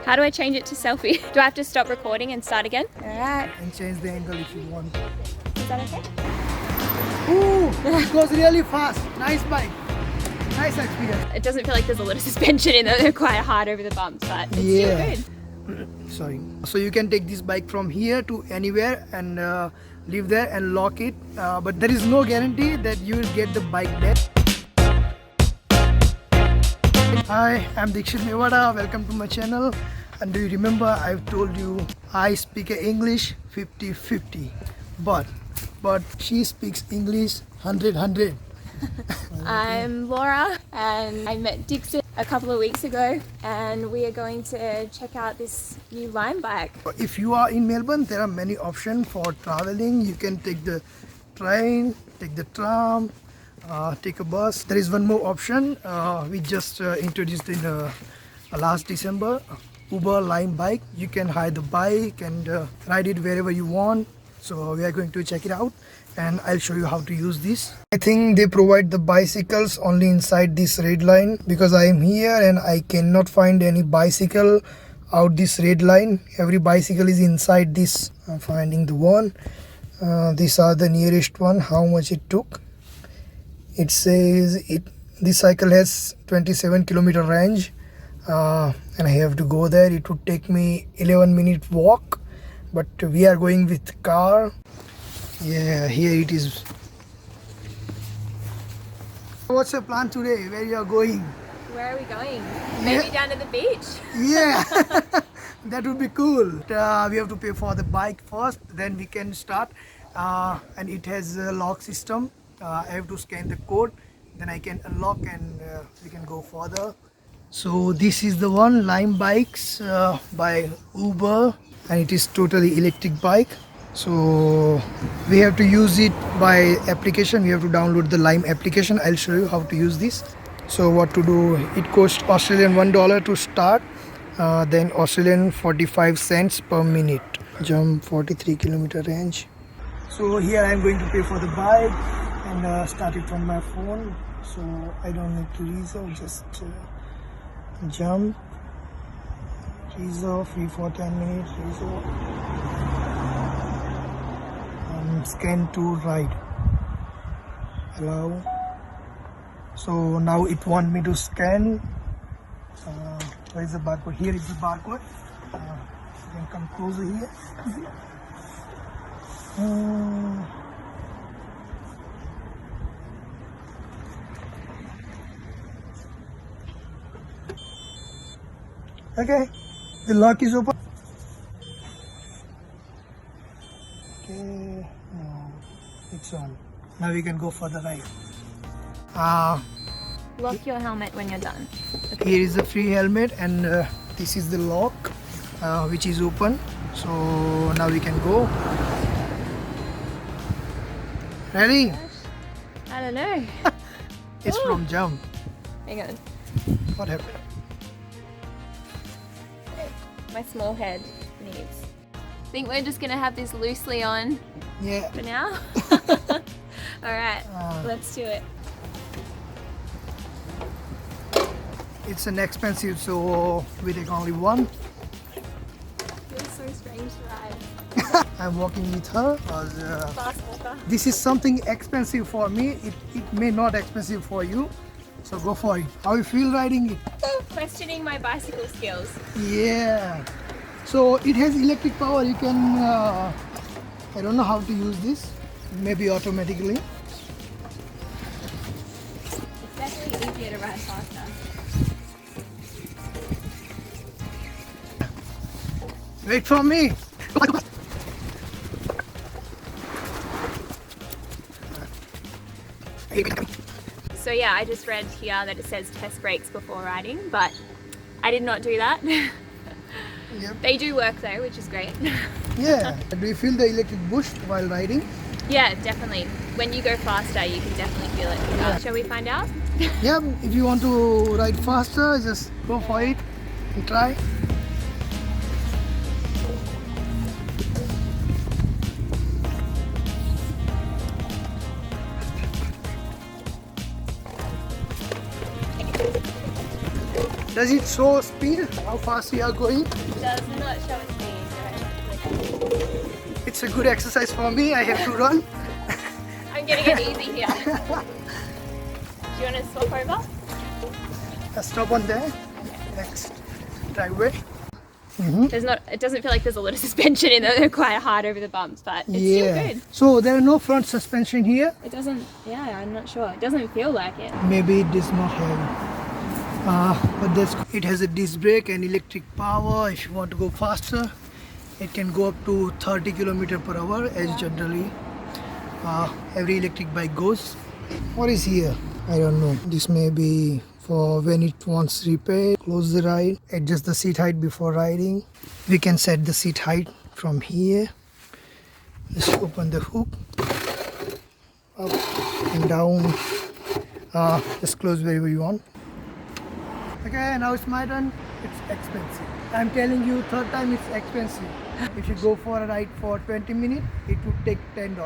How do I change it to selfie? Do I have to stop recording and start again? Alright. And change the angle if you want. Is that okay? Ooh, it goes really fast. Nice bike. Nice experience. It doesn't feel like there's a lot of suspension in it. They're quite hard over the bumps, but it's still good. Sorry. So you can take this bike from here to anywhere and leave there and lock it. But there is no guarantee that you will get the bike back. Hi, I'm Dixit Mevada. Welcome to my channel. And do you remember I've told you I speak English 50-50, but she speaks English 100-100. I'm Laura and I met Dixit a couple of weeks ago and we are going to check out this new Lime bike. If you are in Melbourne, there are many options for traveling. You can take the train, take the tram, take a bus. There is one more option we just introduced in last December, Uber Lime bike. You can hire the bike and ride it wherever you want. So we are going to check it out and I'll show you how to use this. I think they provide the bicycles only inside this red line because I am here and I cannot find any bicycle out this red line. Every bicycle is inside this. I'm finding the one. These are the nearest one. How much it took? It says this cycle has 27 kilometer range and I have to go there. It would take me 11-minute walk, but we are going with car. Yeah, here it is. What's your plan today? Where you are going? Where are we going? Maybe down to the beach. Yeah, that would be cool. We have to pay for the bike first, then we can start. And it has a lock system. I have to scan the code, then I can unlock and we can go further. So this is the one, Lime bikes by Uber, and it is totally electric bike. So we have to use it by application. We have to download the Lime application. I'll show you how to use this. So what to do, it costs Australian $1 to start, then Australian 45 cents per minute. Jump 43 kilometer range. So here I'm going to pay for the bike and start it from my phone. So I don't need to reserve, just jump, reserve, free for 10 minutes, reserve. Scan to ride, allow. So now it wants me to scan. Where is the barcode? Here is the barcode. You can come closer here. Okay, the lock is open. Okay, no, it's on. Now we can go for the ride. Lock your helmet when you're done. Okay. Here is the free helmet and this is the lock which is open. So now we can go. Ready? I don't know. It's from jump. Hang on. What happened? My small head needs. I think we're just gonna have this loosely on Yeah. for now. Alright, let's do it. It's an expensive, so we take only one. Feels so strange to ride. I'm walking with her because Fast walker. this is something expensive for me. It may not expensive for you. So go for it. How you feel riding it? Questioning my bicycle skills. Yeah. So it has electric power. You can, I don't know how to use this. Maybe automatically. It's definitely easier to ride faster. Wait for me. So yeah, I just read here that it says test brakes before riding, but I did not do that. Yep. They do work though, which is great. Yeah. Do you feel the electric boost while riding? Yeah, definitely. When you go faster, you can definitely feel it. Yeah. Shall we find out? Yeah. If you want to ride faster, just go for it and try. Does it show speed? How fast you are going? It does not show its speed. It's a good exercise for me. I have to run. I'm getting it easy here. Do you want to swap over? Let's stop on there. Next driveway. There's not. It doesn't feel like there's a lot of suspension in it. They're quite hard over the bumps, but it's still good. So there are no front suspension here. It doesn't. Yeah, I'm not sure. It doesn't feel like it. Maybe it does not have. But it has a disc brake and electric power. If you want to go faster, it can go up to 30 km/h as generally every electric bike goes. What is here? I don't know. This may be for when it wants repair. Close the ride, adjust the seat height before riding. We can set the seat height from here. Just open the hook, up and down. Just close wherever you want. Okay, now it's my turn. It's expensive. I'm telling you, third time it's expensive. If you go for a ride for 20 minutes, it would take $10.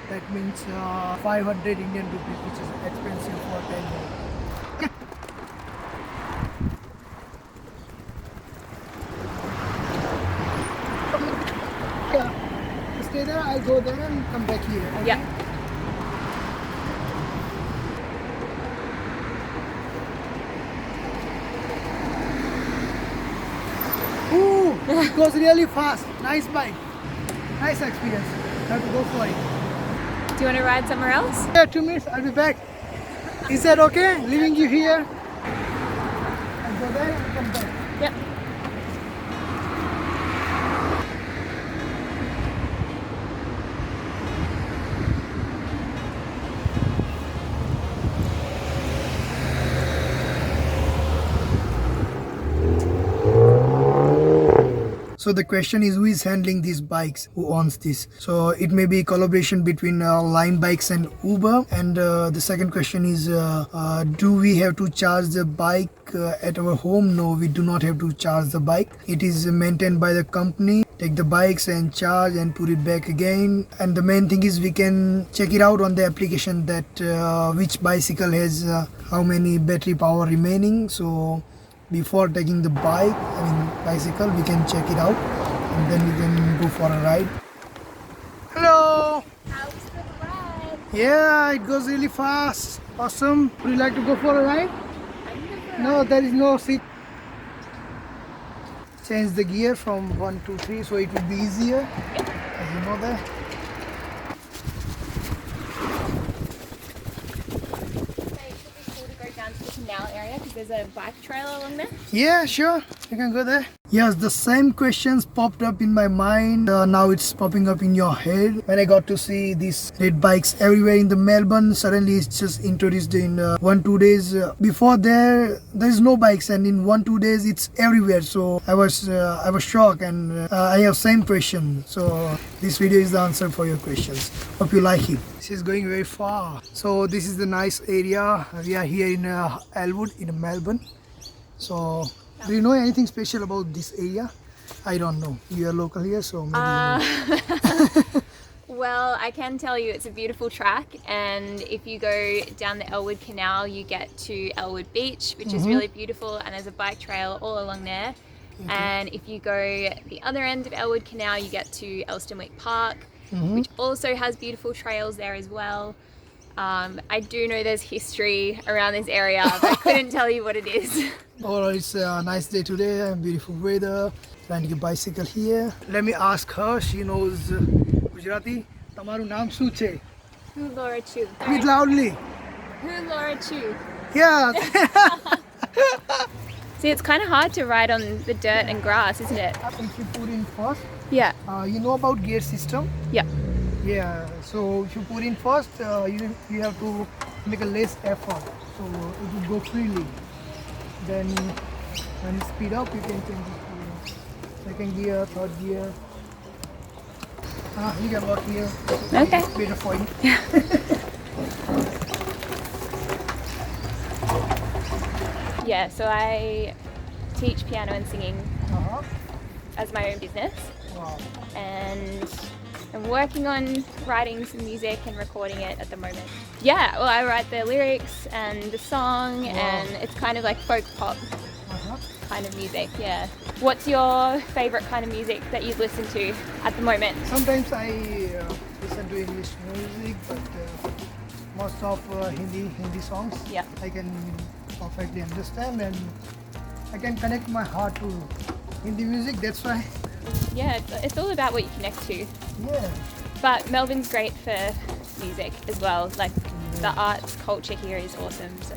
That means 500 Indian rupees, which is expensive for 10 minutes. Stay there, I'll go there and come back here. Okay? Yeah. Ooh, it goes really fast. Nice bike. Nice experience. Have to go for it. Do you want to ride somewhere else? Yeah, 2 minutes, I'll be back. Is that okay? Leaving you here? I'll go there and come back. Yep. So the question is, who is handling these bikes? Who owns this? So it may be a collaboration between Line Bikes and Uber. And the second question is, do we have to charge the bike at our home? No, we do not have to charge the bike. It is maintained by the company. Take the bikes and charge and put it back again. And the main thing is we can check it out on the application that which bicycle has how many battery power remaining. So before taking the bicycle, we can check it out and then we can go for a ride. Hello! How's the ride? Yeah, it goes really fast. Awesome. Would you like to go for a ride? No, there is no seat. Change the gear from 1 to 3 so it will be easier. As you know that. Area because there's a bike trail along there. Yeah, sure. You can go there. Yes, the same questions popped up in my mind. Now it's popping up in your head. When I got to see these red bikes everywhere in the Melbourne, suddenly it's just introduced in 1-2 days. Before there is no bikes, and in 1-2 days it's everywhere. So I was shocked, and I have same question. So this video is the answer for your questions. Hope you like it. This is going very far. So this is the nice area. We are here in Elwood in Melbourne. So do you know anything special about this area? I don't know. You are local here, so maybe you know. Well, I can tell you it's a beautiful track, and if you go down the Elwood Canal you get to Elwood Beach, which is really beautiful, and there's a bike trail all along there. And if you go the other end of Elwood Canal you get to Elstonwick Park, which also has beautiful trails there as well. I do know there's history around this area, but I couldn't tell you what it is. Oh, it's a nice day today and beautiful weather. Trying to get bicycle here. Let me ask her. She knows Gujarati. Tamaru naam શું છે? Who Laura Chu? Speak loudly. Who Laura Chu? Yeah. See, it's kind of hard to ride on the dirt and grass, isn't it? If you put in first, Yeah. you know about gear system? Yeah. Yeah. So if you put in first, you have to make a less effort. So it will go freely. Then when you speed up, you can change it to second gear, third gear. You can work here. Okay. Better for you. Yeah, so I teach piano and singing as my own business. Wow. And I'm working on writing some music and recording it at the moment. Yeah, well, I write the lyrics and the song, and it's kind of like folk pop. kind of music. Yeah. What's your favorite kind of music that you listen to at the moment? Sometimes I listen to English music, but most of Hindi songs Yeah. I can perfectly understand, and I can connect my heart to Hindi music. That's why, Yeah, it's all about what you connect to. yeah. But Melbourne's great for music as well. Like the arts culture here is awesome. So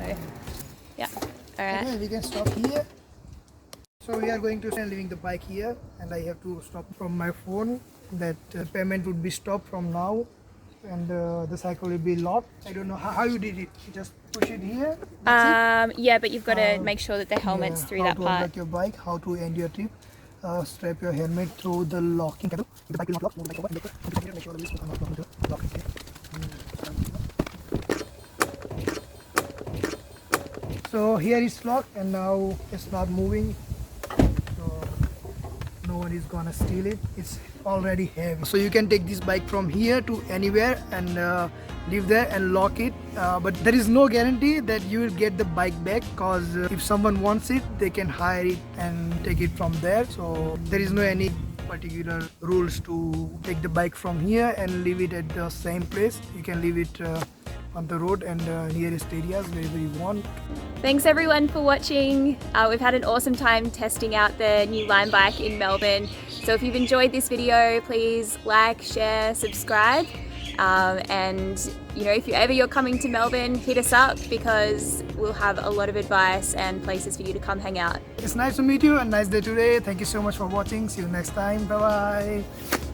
yeah. All right. Okay, we can stop here. So we are going to start leaving the bike here, and I have to stop from my phone. That payment would be stopped from now, and the cycle will be locked. I don't know how you did it. You just push it here. That's it. Yeah, but you've got to make sure that the helmet's through how that to part. unlock your bike, how to end your trip. Strap your helmet through the locking cable. If the bike will not lock, move the bike over and make sure the wheels will not lock into the lock. So here it's locked, and now it's not moving. So no one is gonna steal it. It's already heavy. So you can take this bike from here to anywhere and leave there and lock it. But there is no guarantee that you will get the bike back, because if someone wants it, they can hire it and take it from there. So there is no any particular rules to take the bike from here and leave it at the same place. You can leave it on the road and nearest areas wherever you want. Thanks everyone for watching. We've had an awesome time testing out the new Lime bike in Melbourne. So if you've enjoyed this video, please like, share, subscribe. And you know, if you're coming to Melbourne, hit us up, because we'll have a lot of advice and places for you to come hang out. It's nice to meet you, and nice day today. Thank you so much for watching. See you next time. Bye bye.